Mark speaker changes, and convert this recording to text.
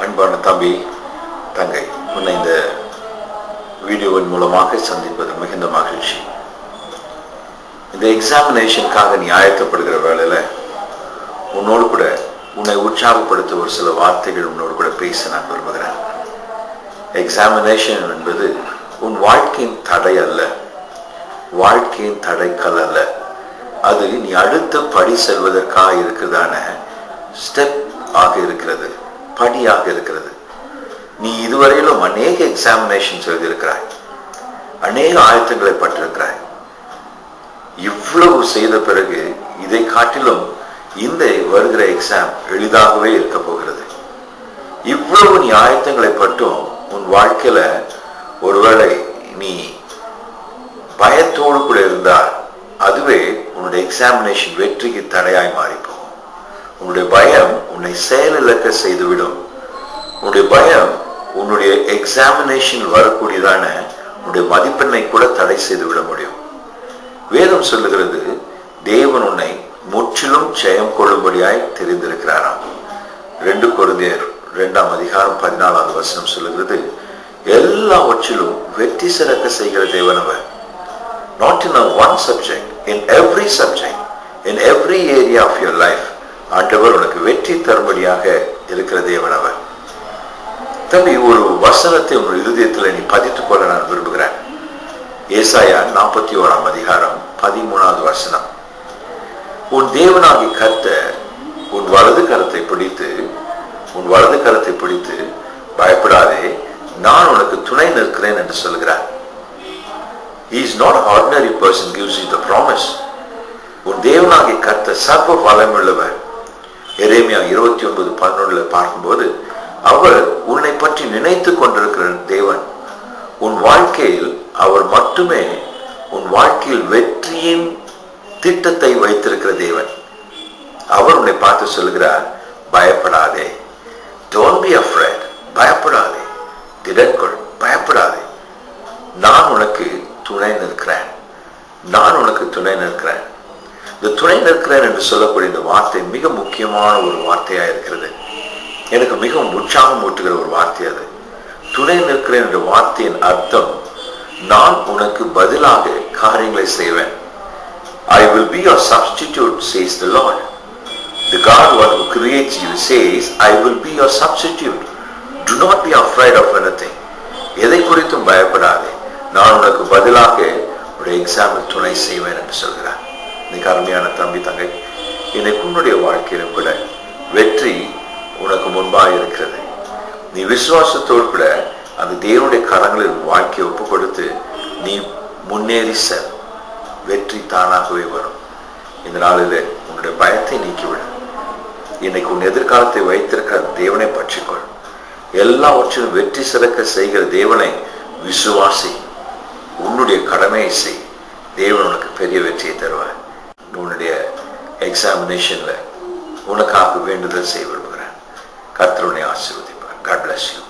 Speaker 1: அன்பான தம்பி தங்கை, உன்னை இந்த வீடியோவின் மூலமாக சந்திப்பது மிகுந்த மகிழ்ச்சி. இந்த எக்ஸாமினேஷனுக்காக நீ ஆயத்தப்படுகிற வேளையில் உன்னோடு கூட உன்னை உற்சாகப்படுத்த ஒரு சில வார்த்தைகள் உன்னோடு கூட பேச நான் விரும்புகிறேன். எக்ஸாமினேஷன் என்பது உன் வாழ்க்கையின் தடை அல்ல, வாழ்க்கையின் தடைக்கல் அல்ல. அது நீ அடுத்த படி செல்வதற்காக இருக்கிறதான ஸ்டெப் ஆக இருக்கிறது, படியாக இருக்கிறது. நீ இதுவரையிலும் அநேக எக்ஸாமினேஷன்ஸ் எழுதியிருக்கிறாய், அநேக ஆயத்தங்களை பட்டிருக்கிறாய். இவ்வளவு செய்த பிறகு இதை காட்டிலும் இந்த வருகிற எக்ஸாம் எளிதாகவே இருக்க போகிறது. இவ்வளவு நீ ஆயத்தங்களை பட்டும் உன் வாழ்க்கையில ஒருவேளை நீ பயத்தோடு கூட இருந்தால் அதுவே உன்னுடைய எக்ஸாமினேஷன் வெற்றிக்கு தடையாய் மாறிப்போம். உன்னுடைய பயம் உன்னை செயலிழக்க செய்துவிடும். உன்னுடைய பயம் உன்னுடைய எக்ஸாமினேஷன் வரக்கூடியதான உன்னுடைய மதிப்பெண்ணை கூட தடை செய்து விட முடியும். வேதம் சொல்லுகிறது, தேவன் உன்னை முற்றிலும் ஜெயம் கொள்ளும்படியாய் தெரிந்திருக்கிறாராம். 2 கொரிந்தியர் 2:14 சொல்லுகிறது, எல்லாவற்றிலும் வெற்றி சிறக்க செய்கிற தேவன் அவர். Not in one subject, in every subject, in every area of your life, ஆண்டவர் உனக்கு வெற்றி தரும்படியாக இருக்கிற தேவன் அவர். தம்பி, ஒரு வசனத்தை உன் இருதயத்தில் நீ பதித்துக் கொள்ள நான் விரும்புகிறேன். ஏசாயா 41:13 உன் தேவனாகிய கர்த்தர் உன் வலது கரத்தை பிடித்து பயப்படாதே, நான் உனக்கு துணை நிற்கிறேன் என்று சொல்கிறார். He is not an ordinary person who gives you the promise. உன் தேவனாகிய கர்த்தர் சர்வ வல்லமையுள்ளவர். எரேமியா 29:11 பார்க்கும்போது, அவர் உன்னை பற்றி நினைத்து கொண்டிருக்கிற தேவன். உன் வாழ்க்கையில் அவர் மட்டுமே உன் வாழ்க்கையில் வெற்றியின் திட்டத்தை வைத்திருக்கிற தேவன். அவர் உன்னை பார்த்து சொல்கிறார், பயப்படாதே, don't be afraid, பயப்படாதே, திடன்கொள், பயப்படாதே, நான் உனக்கு துணை நிற்கிறேன், நான் உனக்கு துணை நிற்கிறேன். இந்த துணை நிற்கிறேன் என்று சொல்லக்கூடிய இந்த வார்த்தை மிக முக்கியமான ஒரு வார்த்தையா இருக்கிறது. எனக்கு மிகவும் உற்சாகம் ஊட்டுகிற ஒரு வார்த்தை அது. துணை நிற்கிறேன் என்ற வார்த்தையின் அர்த்தம், நான் உனக்கு பதிலாக காரியங்களை செய்வேன். I will be your substitute, says the Lord. The God who creates you says, I will be your substitute. Do not be afraid of anything. எதை குறித்தும் பயப்படாதே, நான் உனக்கு பதிலாக உடைய எக்ஸாமில் துணை செய்வேன் என்று சொல்கிறார். இன்னைக்கு அருமையான தம்பி தங்கை, இன்னைக்கு உன்னுடைய வாழ்க்கையிலும் கூட வெற்றி உனக்கு முன்பாக இருக்கிறது. நீ விசுவாசத்தோடு கூட அந்த தேவனுடைய கரங்களில் வாழ்க்கையை ஒப்பு கொடுத்து நீ முன்னேறி செல், வெற்றி தானாகவே வரும். இந்த நாளில் உன்னுடைய பயத்தை நீக்கிவிடும். இன்னைக்கு உன் எதிர்காலத்தை வைத்திருக்கிற தேவனை பற்றிக்கொள். எல்லாவற்றிலும் வெற்றி சிறக்க செய்கிற தேவனை விசுவாசி, உன்னுடைய கடமையை செய். தேவன் உனக்கு பெரிய வெற்றியை தருவார். உன்னுடைய எக்ஸாமினேஷன்ல உனக்காக வேண்டுதல் செய்ய விரும்புகிறேன். கர்த்தர் உன்னை ஆசீர்வதிப்பார். God bless you.